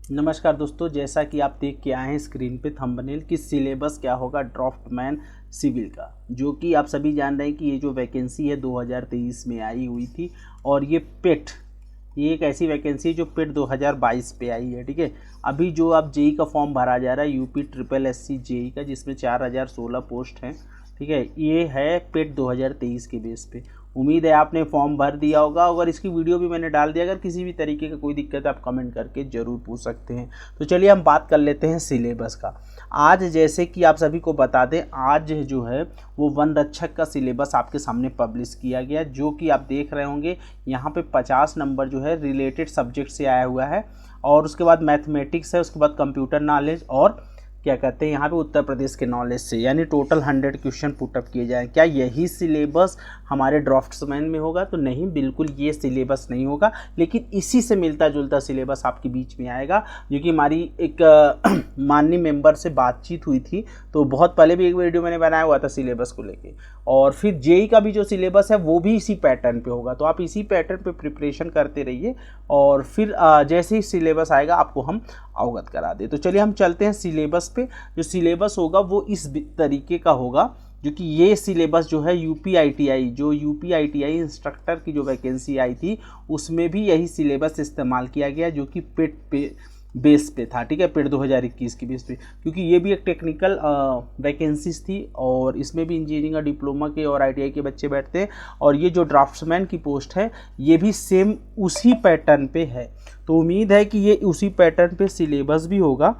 नमस्कार दोस्तों, जैसा कि आप देख के आए हैं स्क्रीन पे थंबनेल कि सिलेबस क्या होगा ड्राफ्टमैन सिविल का, जो कि आप सभी जान रहे हैं कि ये जो वैकेंसी है 2023 में आई हुई थी। और ये एक ऐसी वैकेंसी है जो पेट 2022 पे आई है। ठीक है, अभी जो आप जेई का फॉर्म भरा जा रहा है यूपी ट्रिपल एससी जेई का, जिसमें 4016 पोस्ट हैं। ठीक है, ये है पेट 2023 के बेस पे। उम्मीद है आपने फॉर्म भर दिया होगा। अगर इसकी वीडियो भी मैंने डाल दिया, अगर किसी भी तरीके का कोई दिक्कत है आप कमेंट करके ज़रूर पूछ सकते हैं। तो चलिए हम बात कर लेते हैं सिलेबस का। आज जैसे कि आप सभी को बता दें, आज जो है वो वन रक्षक का सिलेबस आपके सामने पब्लिश किया गया, जो कि आप देख रहे होंगे यहाँ पे 50 नंबर जो है रिलेटेड सब्जेक्ट से आया हुआ है। और उसके बाद मैथमेटिक्स है, उसके बाद कंप्यूटर नॉलेज और क्या कहते हैं यहाँ पे उत्तर प्रदेश के नॉलेज से, यानी टोटल 100 क्वेश्चन पुटअप किए जाएँ। क्या यही सिलेबस हमारे ड्राफ्ट्समैन में होगा? तो नहीं, बिल्कुल ये सिलेबस नहीं होगा, लेकिन इसी से मिलता जुलता सिलेबस आपके बीच में आएगा। जो कि हमारी एक माननीय मेंबर से बातचीत हुई थी, तो बहुत पहले भी एक वीडियो मैंने बनाया हुआ था सिलेबस को लेके। और फिर जेई का भी जो सिलेबस है वो भी इसी पैटर्न पे होगा, तो आप इसी पैटर्न पे प्रिपरेशन करते रहिए और फिर जैसे ही सिलेबस आएगा आपको हम अवगत करा दे। तो चलिए हम चलते हैं सिलेबस पे। जो सिलेबस होगा वो इस तरीके का होगा, जो कि ये सिलेबस जो है यूपी आईटीआई इंस्ट्रक्टर की जो वैकेंसी आई थी उसमें भी यही सिलेबस इस्तेमाल किया गया, जो कि पेट पे बेस पे था। ठीक है, पेट 2021 की बेस पे, क्योंकि ये भी एक टेक्निकल वैकेंसीज थी और इसमें भी इंजीनियरिंग और डिप्लोमा के और आईटीआई के बच्चे बैठते हैं। और ये जो ड्राफ्ट्समैन की पोस्ट है ये भी सेम उसी पैटर्न पे है। तो उम्मीद है कि ये उसी पैटर्न पे सिलेबस भी होगा,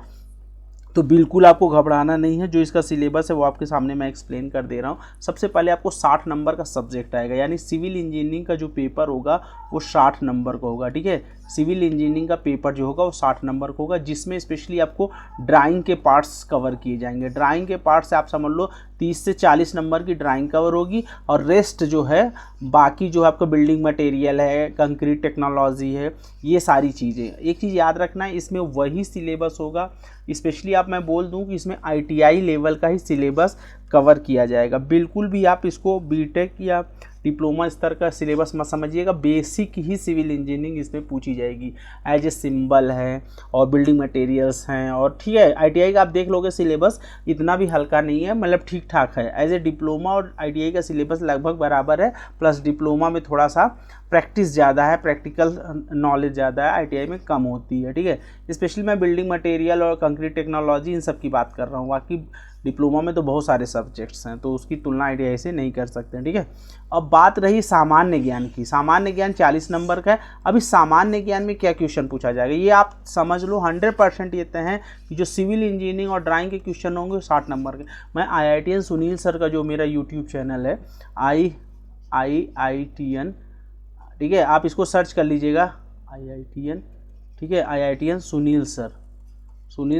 तो बिल्कुल आपको घबराना नहीं है। जो इसका सिलेबस है वो आपके सामने मैं एक्सप्लेन कर दे रहा हूँ। सबसे पहले आपको 60 नंबर का सब्जेक्ट आएगा, यानी सिविल इंजीनियरिंग का जो पेपर होगा वो 60 नंबर का होगा। ठीक है, सिविल इंजीनियरिंग का पेपर जो होगा वो 60 नंबर का होगा, जिसमें स्पेशली आपको ड्राइंग के पार्ट्स कवर किए जाएंगे। ड्राइंग के पार्ट्स से आप समझ लो 30 से 40 नंबर की ड्राइंग कवर होगी, और रेस्ट जो है बाकी जो आपका बिल्डिंग मटेरियल है, कंक्रीट टेक्नोलॉजी है, ये सारी चीज़ें। एक चीज़ याद रखना है, इसमें वही सिलेबस होगा। स्पेशली आप मैं बोल दूं कि इसमें आईटीआई लेवल का ही सिलेबस कवर किया जाएगा। बिल्कुल भी आप इसको बीटेक या डिप्लोमा स्तर का सिलेबस मत समझिएगा, बेसिक ही सिविल इंजीनियरिंग इसमें पूछी जाएगी। एज ए सिंबल है और बिल्डिंग मटेरियल्स हैं, और ठीक है आईटीआई का आप देख लोगे सिलेबस इतना भी हल्का नहीं है, मतलब ठीक ठाक है। एज ए डिप्लोमा और आईटीआई का सिलेबस लगभग बराबर है, प्लस डिप्लोमा में थोड़ा सा प्रैक्टिस ज़्यादा है, प्रैक्टिकल नॉलेज ज़्यादा है, आईटीआई में कम होती है। ठीक है, स्पेशली मैं बिल्डिंग मटेरियल और कंक्रीट टेक्नोलॉजी इन सब की बात कर रहा हूँ। बाकी डिप्लोमा में तो बहुत सारे सब्जेक्ट्स हैं, तो उसकी तुलना आईटीआई से नहीं कर सकते। ठीक है, अब बात रही सामान्य ज्ञान की। सामान्य ज्ञान 40 नंबर का है। अभी सामान्य ज्ञान में क्या क्वेश्चन पूछा जाएगा ये आप समझ लो। 100% ये हैं कि जो सिविल इंजीनियरिंग और ड्राइंग के क्वेश्चन होंगे 60 नंबर के। मैं IITN सुनील सर का जो मेरा यूट्यूब चैनल है IITN, ठीक है, आप इसको सर्च कर लीजिएगा IITN। ठीक है, IITN सुनील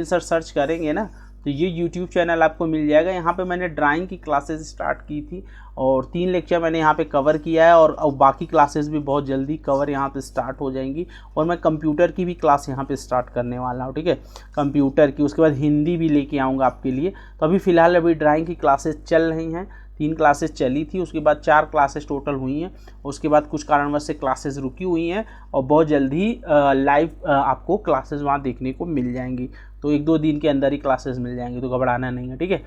सर सर्च करेंगे ना तो ये यूट्यूब चैनल आपको मिल जाएगा। यहाँ पे मैंने ड्राइंग की क्लासेस स्टार्ट की थी और 3 लेक्चर मैंने यहाँ पे कवर किया है, और बाकी क्लासेस भी बहुत जल्दी कवर यहाँ पे स्टार्ट हो जाएंगी। और मैं कंप्यूटर की भी क्लास यहाँ पे स्टार्ट करने वाला हूँ। ठीक है, कंप्यूटर की, उसके बाद हिंदी भी लेके आऊँगा आपके लिए। तो अभी फ़िलहाल अभी ड्राइंग की क्लासेस चल रही हैं। 3 क्लासेस चली थी, उसके बाद 4 क्लासेस टोटल हुई हैं, उसके बाद कुछ कारणवश से क्लासेस रुकी हुई हैं, और बहुत जल्दी लाइव आपको क्लासेस वहाँ देखने को मिल जाएंगी। तो 1-2 दिन के अंदर ही क्लासेस मिल जाएंगी, तो घबराना नहीं है। ठीक है,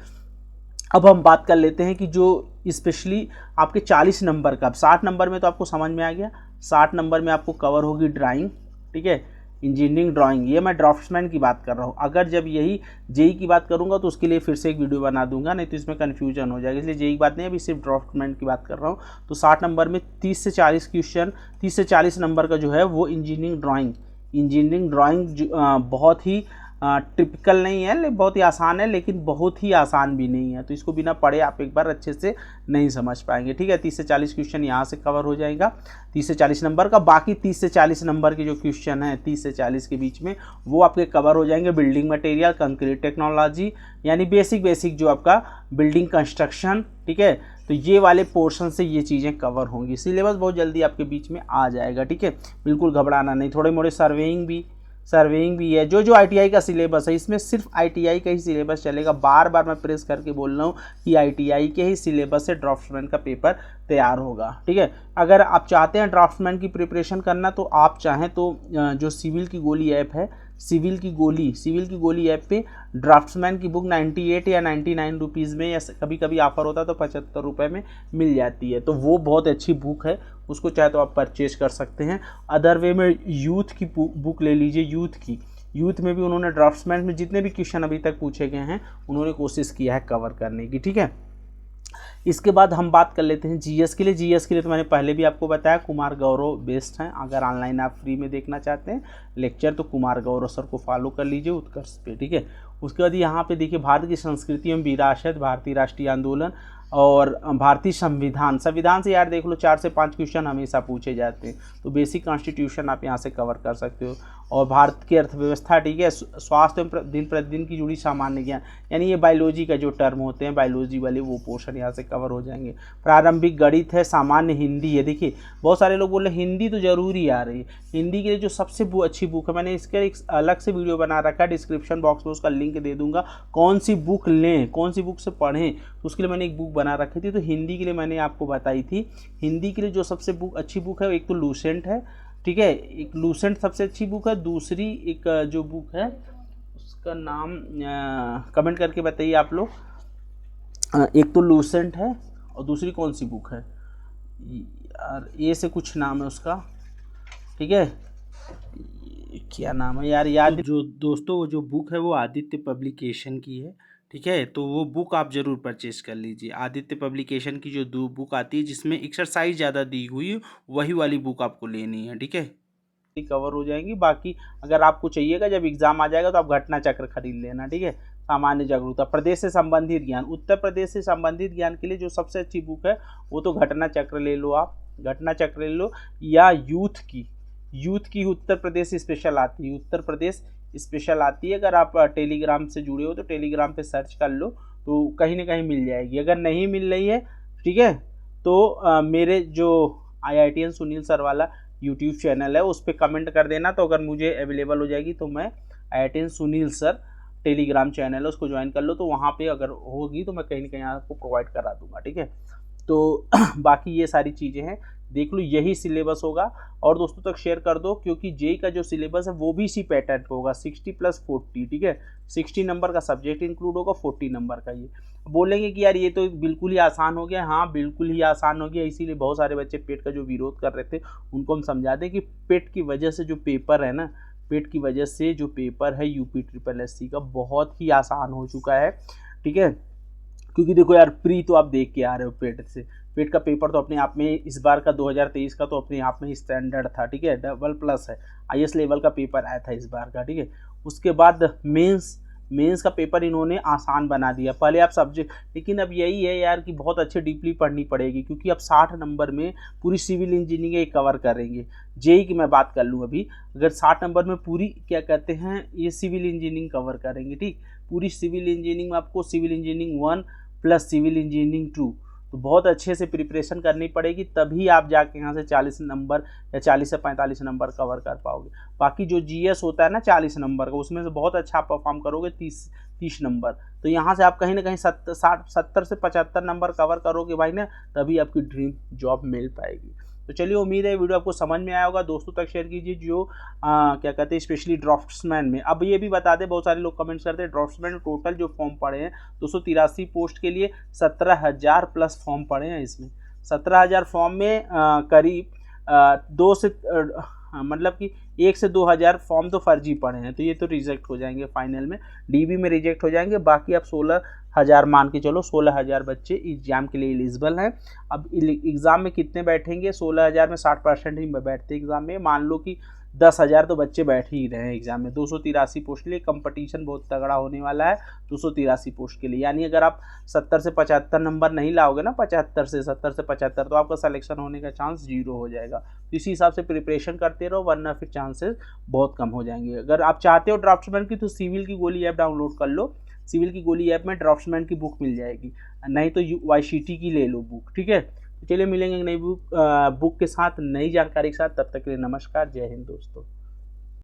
अब हम बात कर लेते हैं कि जो स्पेशली आपके 40 नंबर का, अब 60 नंबर में तो आपको समझ में आ गया। 60 नंबर में आपको कवर होगी ड्राइंग। ठीक है, इंजीनियरिंग ड्राइंग, ये मैं ड्राफ्ट्समैन की बात कर रहा हूँ। अगर जब यही जेई की बात करूँगा तो उसके लिए फिर से एक वीडियो बना दूंगा, नहीं तो इसमें कन्फ्यूजन हो जाएगा, इसलिए जेई की बात नहीं, अभी सिर्फ ड्राफ्ट्समैन की बात कर रहा हूँ। तो 60 नंबर में 30 से 40 क्वेश्चन, 30 से 40 नंबर का जो है वो इंजीनियरिंग ड्राइंग बहुत ही टिपिकल नहीं है, बहुत ही आसान है, लेकिन बहुत ही आसान भी नहीं है। तो इसको बिना पढ़े आप एक बार अच्छे से नहीं समझ पाएंगे। ठीक है, 30 से 40 क्वेश्चन यहाँ से कवर हो जाएगा 30 से 40 नंबर का। बाकी 30 से 40 नंबर के जो क्वेश्चन हैं 30 से 40 के बीच में, वो आपके कवर हो जाएंगे बिल्डिंग मटेरियल, कंक्रीट टेक्नोलॉजी, यानी बेसिक जो आपका बिल्डिंग कंस्ट्रक्शन। ठीक है, तो ये वाले पोर्शन से ये चीज़ें कवर होंगी। सिलेबस बहुत जल्दी आपके बीच में आ जाएगा। ठीक है, बिल्कुल घबराना नहीं। थोड़े मोड़े सर्वेइंग भी है। जो आईटीआई का सिलेबस है इसमें सिर्फ आईटीआई का ही सिलेबस चलेगा। बार बार मैं प्रेस करके बोल रहा हूँ कि आईटीआई के ही सिलेबस से ड्राफ्ट्समैन का पेपर तैयार होगा। ठीक है, अगर आप चाहते हैं ड्राफ्ट्समैन की प्रिपरेशन करना, तो आप चाहें तो जो सिविल की गोली ऐप है, सिविल की गोली ऐप पे ड्राफ्ट्समैन की बुक 98 या 99 रुपीज़ में, या कभी कभी ऑफर होता है तो 75 रुपये में मिल जाती है। तो वो बहुत अच्छी बुक है, उसको चाहे तो आप परचेज कर सकते हैं। अदर वे में यूथ की बुक ले लीजिए, यूथ में भी उन्होंने ड्राफ्ट्समैन में जितने भी क्वेश्चन अभी तक पूछे गए हैं उन्होंने कोशिश किया है कवर करने की, ठीक है। इसके बाद हम बात कर लेते हैं जीएस के लिए तो मैंने पहले भी आपको बताया कुमार गौरव बेस्ट हैं। अगर ऑनलाइन आप फ्री में देखना चाहते हैं लेक्चर तो कुमार गौरव सर को फॉलो कर लीजिए उत्कर्ष पे, ठीक है। उसके बाद यहाँ पे देखिए भारत की संस्कृति एवं विरासत, भारतीय राष्ट्रीय आंदोलन और भारतीय संविधान से यार देख लो 4 से 5 क्वेश्चन हमेशा पूछे जाते हैं, तो बेसिक कॉन्स्टिट्यूशन आप यहाँ से कवर कर सकते हो। और भारत की अर्थव्यवस्था, ठीक है, स्वास्थ्य एवं दिन प्रतिदिन की जुड़ी सामान्य ज्ञान, यानी ये बायोलॉजी का जो टर्म होते हैं बायोलॉजी वाले, वो पोर्शन यहाँ से कवर हो जाएंगे। प्रारंभिक गणित है, सामान्य हिंदी है। देखिए बहुत सारे लोग बोल रहे हिंदी तो जरूरी आ रही है, हिंदी के लिए जो सबसे अच्छी बुक है, मैंने इसका एक अलग से वीडियो बना रखा है, डिस्क्रिप्शन बॉक्स में उसका लिंक दे दूंगा। कौन सी बुक लें, कौन सी बुक से पढ़ें, तो उसके लिए मैंने एक बुक बना रखी थी। तो हिंदी के लिए मैंने आपको बताई थी, हिंदी के लिए जो सबसे अच्छी बुक है एक तो लूसेंट है, ठीक है, एक लूसेंट सबसे अच्छी बुक है। दूसरी एक जो बुक है उसका नाम कमेंट करके बताइए आप लोग। एक तो लूसेंट है और दूसरी कौन सी बुक है यार, ए से कुछ नाम है उसका, ठीक है, क्या नाम है यार याद। तो जो दोस्तों वो जो बुक है वो आदित्य पब्लिकेशन की है, ठीक है, तो वो बुक आप ज़रूर परचेज कर लीजिए। आदित्य पब्लिकेशन की जो 2 बुक आती है जिसमें एक्सरसाइज ज़्यादा दी हुई है वही वाली बुक आपको लेनी है, ठीक है, कवर हो जाएंगी। बाकी अगर आपको चाहिएगा जब एग्जाम आ जाएगा तो आप घटना चक्र खरीद लेना, ठीक है। सामान्य जागरूकता, प्रदेश से संबंधित ज्ञान, उत्तर प्रदेश से संबंधित ज्ञान के लिए जो सबसे अच्छी बुक है वो तो घटना चक्र ले लो, आप घटना चक्र ले लो, या यूथ की उत्तर प्रदेश स्पेशल आती है, उत्तर प्रदेश स्पेशल आती है। अगर आप टेलीग्राम से जुड़े हो तो टेलीग्राम पे सर्च कर लो तो कहीं ना कहीं मिल जाएगी। अगर नहीं मिल रही है, ठीक है, तो मेरे जो IITN सुनील सर वाला यूट्यूब चैनल है उस पर कमेंट कर देना, तो अगर मुझे अवेलेबल हो जाएगी तो मैं IITN Sunil sir Telegram channel है उसको ज्वाइन कर लो, तो वहाँ पे अगर होगी तो मैं कहीं ना कहीं आपको प्रोवाइड करा दूंगा, ठीक है। तो बाकी ये सारी चीज़ें हैं, देख लो यही सिलेबस होगा और दोस्तों तक शेयर कर दो, क्योंकि जेई का जो सिलेबस है वो भी इसी पैटर्न पे होगा, 60+40, ठीक है, 60 नंबर का सब्जेक्ट इंक्लूड होगा, 40 नंबर का। ये बोलेंगे कि यार ये तो बिल्कुल ही आसान हो गया, हाँ बिल्कुल ही आसान हो गया, इसीलिए बहुत सारे बच्चे पेट का जो विरोध कर रहे थे उनको हम समझा दें कि पेट की वजह से जो पेपर है ना, पेट की वजह से जो पेपर है UPSSC का बहुत ही आसान हो चुका है, ठीक है। क्योंकि देखो यार प्री तो आप देख के आ रहे हो, पेट का पेपर तो अपने आप में इस बार का 2023 का तो अपने आप में स्टैंडर्ड था, ठीक है, AA+ है, IAS लेवल का पेपर आया था इस बार का, ठीक है। उसके बाद मेंस का पेपर इन्होंने आसान बना दिया, पहले आप सब्जेक्ट, लेकिन अब यही है यार कि बहुत अच्छे डीपली पढ़नी पड़ेगी, क्योंकि अब 60 नंबर में पूरी सिविल इंजीनियरिंग कवर करेंगे। जेई की मैं बात कर लूँ अभी, अगर 60 नंबर में पूरी क्या कहते हैं ये सिविल इंजीनियरिंग कवर करेंगे, ठीक, पूरी सिविल इंजीनियरिंग में आपको civil engineering 1 plus civil engineering 2, तो बहुत अच्छे से प्रिपरेशन करनी पड़ेगी, तभी आप जाके यहाँ से 40 नंबर या 40 से 45 नंबर कवर कर पाओगे। बाकी जो जीएस होता है ना 40 नंबर का, उसमें से बहुत अच्छा परफॉर्म करोगे 30 नंबर, तो यहाँ से आप कहीं ना कहीं 70 से 75 नंबर कवर करोगे भाई ना, तभी आपकी ड्रीम जॉब मिल पाएगी। तो चलिए उम्मीद है वीडियो आपको समझ में आया होगा, दोस्तों तक शेयर कीजिए जो क्या कहते हैं स्पेशली ड्राफ्ट्समैन में। अब ये भी बता दें, बहुत सारे लोग कमेंट्स करते हैं ड्राफ्ट्समैन में टोटल जो फॉर्म पड़े हैं 283 पोस्ट के लिए 17,000 प्लस फॉर्म पड़े हैं। इसमें 17,000 फॉर्म में करीब 2 से मतलब कि 1 से 2,000 फॉर्म तो फर्जी पड़े हैं, तो ये तो रिजेक्ट हो जाएंगे फाइनल में, DB में रिजेक्ट हो जाएंगे। बाकी आप 16,000 मान के चलो, 16,000 बच्चे एग्जाम के लिए एलिजिबल हैं। अब एग्ज़ाम में कितने बैठेंगे, 16,000 में 60% ही बैठते एग्ज़ाम में, मान लो कि 10,000 तो बच्चे बैठ ही रहे हैं एग्जाम में। 283 पोस्ट के लिए कंपटीशन बहुत तगड़ा होने वाला है, 283 पोस्ट के लिए, यानी अगर आप 70 से 75 नंबर नहीं लाओगे ना, 70 से 75, तो आपका सिलेक्शन होने का चांस 0 हो जाएगा। तो इसी हिसाब से प्रिपरेशन करते रहो, वरना फिर चांसेस बहुत कम हो जाएंगे। अगर आप चाहते हो ड्राफ्ट्समैन की तो सिविल की गोली ऐप डाउनलोड कर लो, सिविल की गोली ऐप में ड्राफ्ट्समैन की बुक मिल जाएगी, नहीं तो YCT की ले लो बुक, ठीक है। चलिए मिलेंगे नई बुक के साथ, नई जानकारी के साथ, तब तक के लिए नमस्कार, जय हिंद दोस्तों।